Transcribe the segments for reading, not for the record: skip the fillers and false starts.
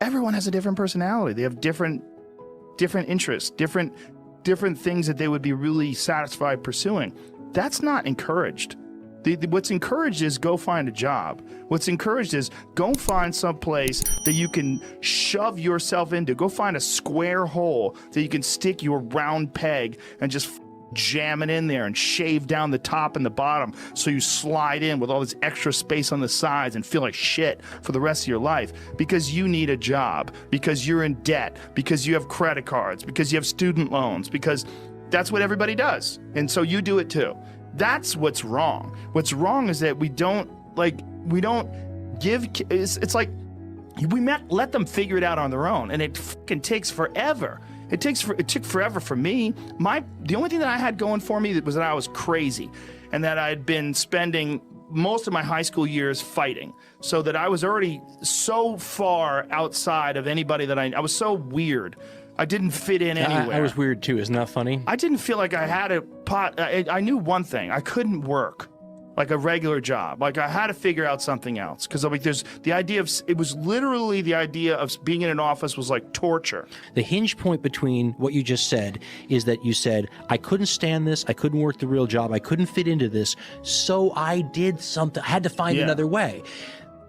everyone has a different personality. They have different interests, different things that they would be really satisfied pursuing. That's not encouraged. What's encouraged is go find a job. What's encouraged is go find some place that you can shove yourself into. Go find a square hole that you can stick your round peg and just jam it in there and shave down the top and the bottom so you slide in with all this extra space on the sides and feel like shit for the rest of your life because you need a job, because you're in debt, because you have credit cards, because you have student loans, because that's what everybody does. And so you do it too. That's what's wrong. What's wrong is that we don't give, it's like let them figure it out on their own, and it fucking takes forever. It took forever for me. The only thing that I had going for me was that I was crazy and that I'd been spending most of my high school years fighting, so that I was already so far outside of anybody that I was so weird. I didn't fit in anywhere. I was weird too. Isn't that funny? I didn't feel like I had a pot. I knew one thing. I couldn't work like a regular job. Like I had to figure out something else. Because like there's the idea of, it was literally the idea of being in an office was like torture. The hinge point between what you just said is that you said, I couldn't stand this. I couldn't work the real job. I couldn't fit into this. So I did something. I had to find another way.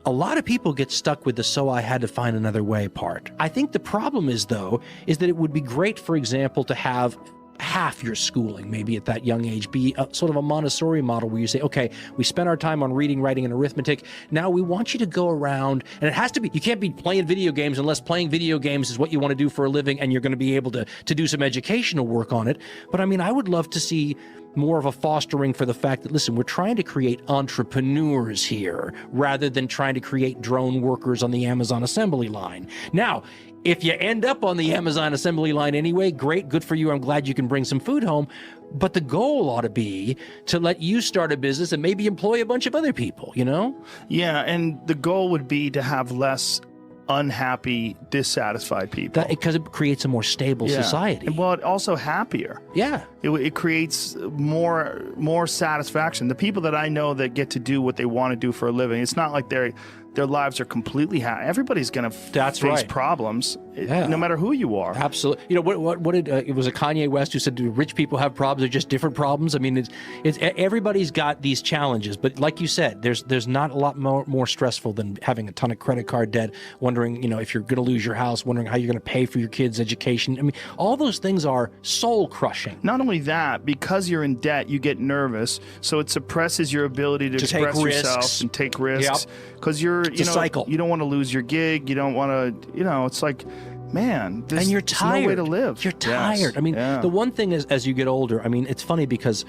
A lot of people get stuck with the "so I had to find another way" part. I think the problem is, though, is that it would be great, for example, to have half your schooling, maybe at that young age, be a, sort of a Montessori model where you say, okay, we spent our time on reading, writing, and arithmetic. Now we want you to go around, and it has to be, you can't be playing video games unless playing video games is what you want to do for a living and you're going to be able to do some educational work on it. But I mean, I would love to see more of a fostering for the fact that, listen, we're trying to create entrepreneurs here rather than trying to create drone workers on the Amazon assembly line. Now, if you end up on the Amazon assembly line anyway, great, good for you. I'm glad you can bring some food home. But the goal ought to be to let you start a business and maybe employ a bunch of other people, you know? Yeah, and the goal would be to have less unhappy, dissatisfied people. Because it creates a more stable society. And, well, it also happier. Yeah. It creates more satisfaction. The people that I know that get to do what they want to do for a living, it's not like their lives are completely happy. Everybody's going to face problems, no matter who you are. Absolutely. You know, what did it was a Kanye West who said, do rich people have problems or just different problems? I mean, it's everybody's got these challenges, but like you said, there's not a lot more stressful than having a ton of credit card debt, wondering, you know, if you're going to lose your house, wondering how you're going to pay for your kids' education. I mean, all those things are soul crushing. Not only that, because you're in debt, you get nervous, so it suppresses your ability to express yourself and take risks. Because it's a cycle. You don't want to lose your gig. You don't want to, it's like, man, and you're tired. There's no way to live. You're tired. Yes. I mean, the one thing is, as you get older, I mean, it's funny because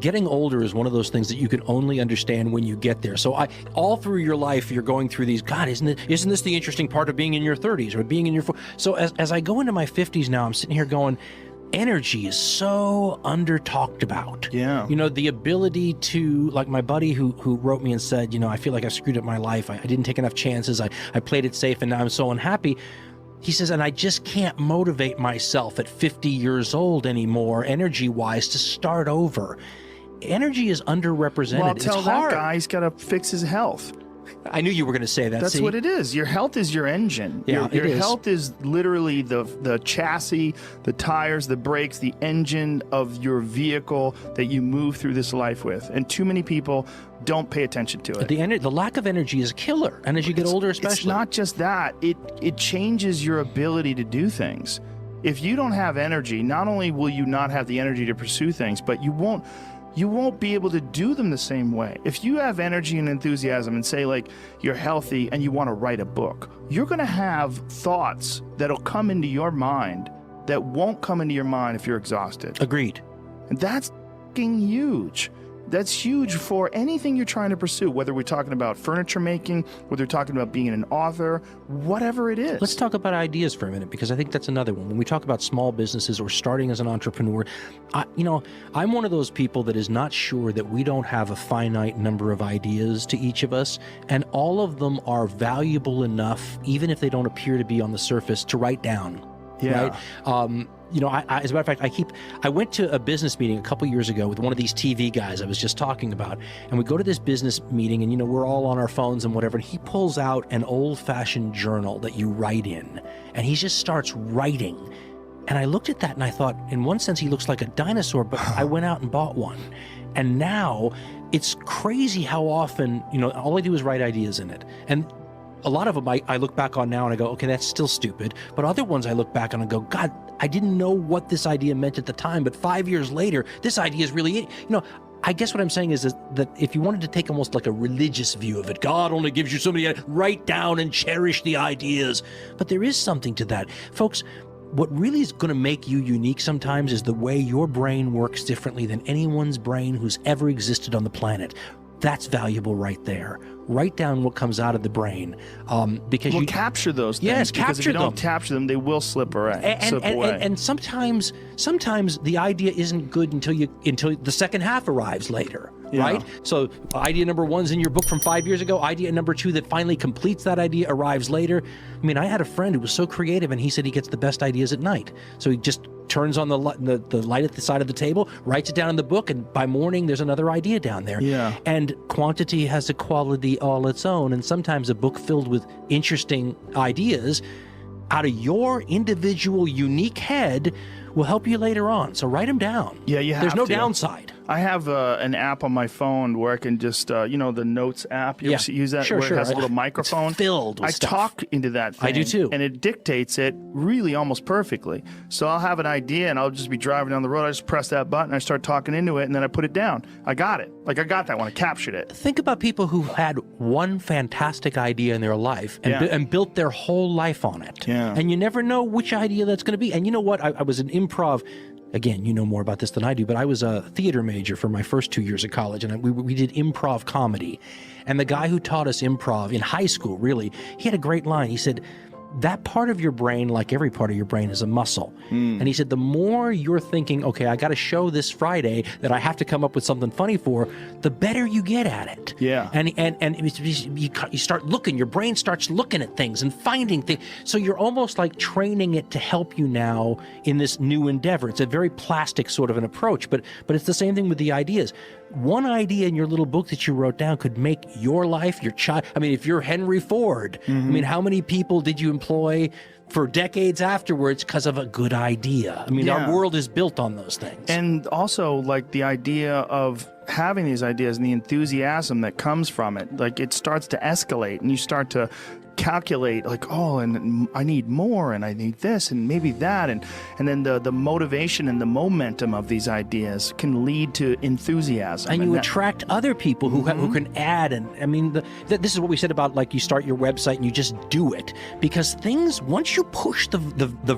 getting older is one of those things that you can only understand when you get there. So all through your life, you're going through these, God, isn't this the interesting part of being in your 30s or being in your 40s? So as I go into my 50s now, I'm sitting here going, energy is so under talked about. Yeah. You know, the ability to, like my buddy who wrote me and said, you know, I feel like I screwed up my life. I didn't take enough chances. I played it safe and now I'm so unhappy. He says, and I just can't motivate myself at 50 years old anymore, energy-wise, to start over. Energy is underrepresented. Well, tell that guy he's got to fix his health. I knew you were going to say that. That's what it is. Your health is your engine. Yeah, your health is literally the chassis, the tires, the brakes, the engine of your vehicle that you move through this life with. And too many people don't pay attention to it. The lack of energy is a killer. And as you get older especially. It's not just that. It changes your ability to do things. If you don't have energy, not only will you not have the energy to pursue things, but you won't be able to do them the same way. If you have energy and enthusiasm and say like you're healthy and you want to write a book, you're going to have thoughts that'll come into your mind that won't come into your mind if you're exhausted. Agreed. And that's fucking huge. That's huge for anything you're trying to pursue, whether we're talking about furniture making, whether we're talking about being an author, whatever it is. Let's talk about ideas for a minute, because I think that's another one. When we talk about small businesses or starting as an entrepreneur, I'm one of those people that is not sure that we don't have a finite number of ideas to each of us, and all of them are valuable enough, even if they don't appear to be on the surface, to write down. Yeah. Right? As a matter of fact, I went to a business meeting a couple years ago with one of these TV guys I was just talking about, and we go to this business meeting, and we're all on our phones and whatever, and he pulls out an old-fashioned journal that you write in, and he just starts writing. And I looked at that and I thought, in one sense, he looks like a dinosaur, but I went out and bought one. And now it's crazy how often, all I do is write ideas in it. And a lot of them I look back on now and I go, okay, that's still stupid. But other ones I look back on and go, God, I didn't know what this idea meant at the time, but 5 years later, this idea is really, I guess what I'm saying is that if you wanted to take almost like a religious view of it, God only gives you so many, write down and cherish the ideas. But there is something to that. Folks, what really is going to make you unique sometimes is the way your brain works differently than anyone's brain who's ever existed on the planet. That's valuable right there. Write down what comes out of the brain, because you capture those things. Yes, because if you don't capture them, they will slip away. And sometimes the idea isn't good until the second half arrives later, right? So idea number 1's in your book from 5 years ago. Idea number 2 that finally completes that idea arrives later. I mean, I had a friend who was so creative, and he said he gets the best ideas at night. So he just turns on the light at the side of the table, writes it down in the book, and by morning there's another idea down there. Yeah. And quantity has a quality all its own, and sometimes a book filled with interesting ideas out of your individual unique head will help you later on. So write them down. Yeah, you have There's no to. downside. I have an app on my phone where I can just, the Notes app. You ever use that? Sure, where sure. it has a little microphone. It's filled with stuff. I talk into that thing. I do too. And it dictates it really almost perfectly. So I'll have an idea and I'll just be driving down the road. I just press that button. I start talking into it and then I put it down. I got it. Like I got that one. I captured it. Think about people who had one fantastic idea in their life and built their whole life on it. Yeah. And you never know which idea that's going to be. And you know what? I was an improv. Again, you know more about this than I do, but I was a theater major for my first 2 years of college, and we did improv comedy. And the guy who taught us improv in high school, really, he had a great line. He said, that part of your brain, like every part of your brain, is a muscle. And he said, the more you're thinking, okay, I got to show this Friday that I have to come up with something funny for, the better you get at it. Yeah. And you start looking, your brain starts looking at things and finding things. So you're almost like training it to help you now in this new endeavor. It's a very plastic sort of an approach, but it's the same thing with the ideas. One idea in your little book that you wrote down could make your life, your child. I mean, if you're Henry Ford, I mean, how many people did you employ for decades afterwards because of a good idea? I mean, our world is built on those things. And also, like, the idea of having these ideas and the enthusiasm that comes from it, like, it starts to escalate and you start to calculate, like, oh, and I need more and I need this and maybe that, and then the motivation and the momentum of these ideas can lead to enthusiasm. And you attract other people who can add. And I mean, this is what we said about, like, you start your website and you just do it, because things, once you push the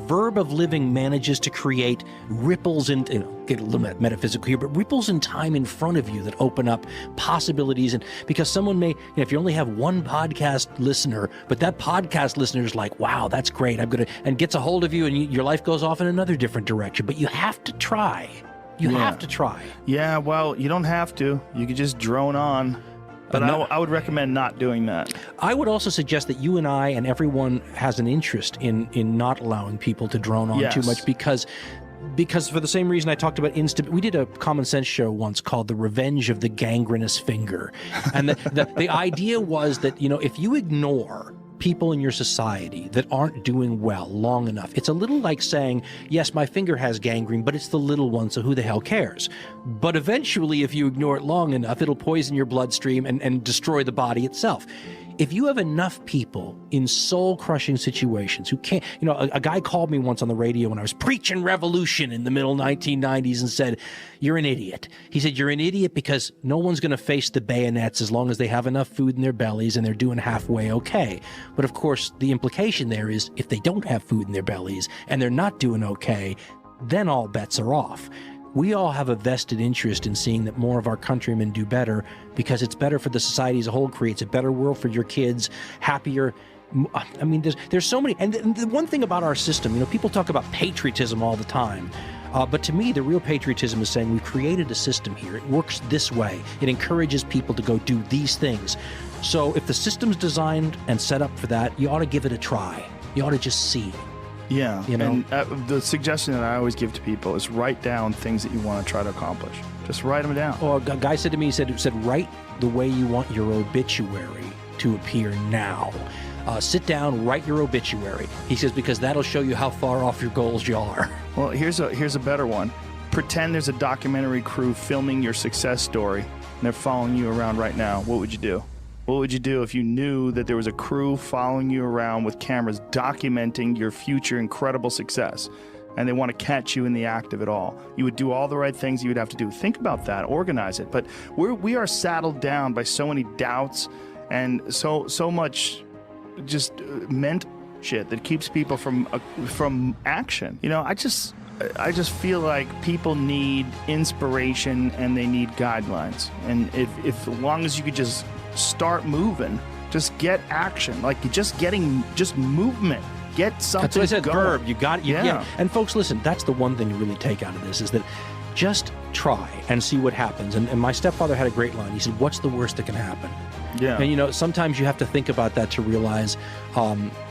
verb of living manages to create ripples in, get a little bit metaphysical here, but ripples in time in front of you that open up possibilities. And because someone may, if you only have one podcast listener, but that podcast listener is like, wow, that's great, I'm gonna, and gets a hold of you, and your life goes off in another different direction. But you have to try. You have to try. Yeah, well, you don't have to. You could just drone on. But I would recommend not doing that. I would also suggest that you and I and everyone has an interest in not allowing people to drone on too much, because for the same reason I talked about we did a common sense show once called The Revenge of the Gangrenous Finger. And the idea was that, if you ignore people in your society that aren't doing well long enough, it's a little like saying, yes, my finger has gangrene, but it's the little one, so who the hell cares? But eventually, if you ignore it long enough, it'll poison your bloodstream and destroy the body itself. If you have enough people in soul-crushing situations who can't, a guy called me once on the radio when I was preaching revolution in the middle 1990s and said, you're an idiot. He said, you're an idiot because no one's going to face the bayonets as long as they have enough food in their bellies and they're doing halfway okay. But of course, the implication there is if they don't have food in their bellies and they're not doing okay, then all bets are off. We all have a vested interest in seeing that more of our countrymen do better, because it's better for the society as a whole, creates a better world for your kids, happier. I mean, there's so many. And the one thing about our system, people talk about patriotism all the time. But to me, the real patriotism is saying we've created a system here. It works this way. It encourages people to go do these things. So if the system's designed and set up for that, you ought to give it a try. You ought to just see. Yeah. You know? And the suggestion that I always give to people is write down things that you want to try to accomplish. Just write them down. Well, a guy said to me, he said, write the way you want your obituary to appear now. Sit down, write your obituary. He says, because that'll show you how far off your goals you are. Well, here's a better one. Pretend there's a documentary crew filming your success story, and they're following you around right now. What would you do? What would you do if you knew that there was a crew following you around with cameras documenting your future incredible success, and they want to catch you in the act of it all? You would do all the right things you would have to do. Think about that, organize it. But we are saddled down by so many doubts and so much just mental shit that keeps people from action. You know, I just feel like people need inspiration and they need guidelines. And if as long as you could just start moving, just get action, like just movement, get something. That's what I said. Going. Verb. You got it. Yeah. And folks, listen. That's the one thing you really take out of this is that just try and see what happens. And my stepfather had a great line. He said, "What's the worst that can happen?" Yeah. And you know, sometimes you have to think about that to realize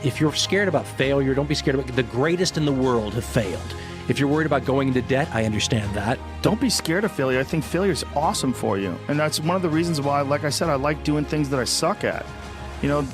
if you're scared about failure, don't be scared about the greatest in the world have failed. If you're worried about going into debt, I understand that. Don't be scared of failure. I think failure is awesome for you. And that's one of the reasons why, like I said, I like doing things that I suck at. You know,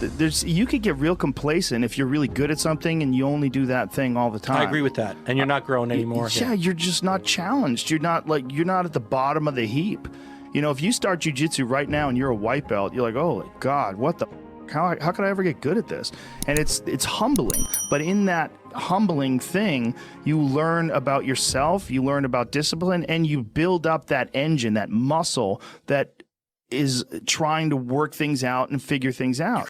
you could get real complacent if you're really good at something and you only do that thing all the time. I agree with that. And you're not growing anymore. Yeah, you're just not challenged. You're not at the bottom of the heap. You know, if you start jiu-jitsu right now and you're a white belt, you're like, oh, God, what the... How could I ever get good at this? And it's humbling. But in that humbling thing, you learn about yourself, you learn about discipline, and you build up that engine, that muscle that is trying to work things out and figure things out.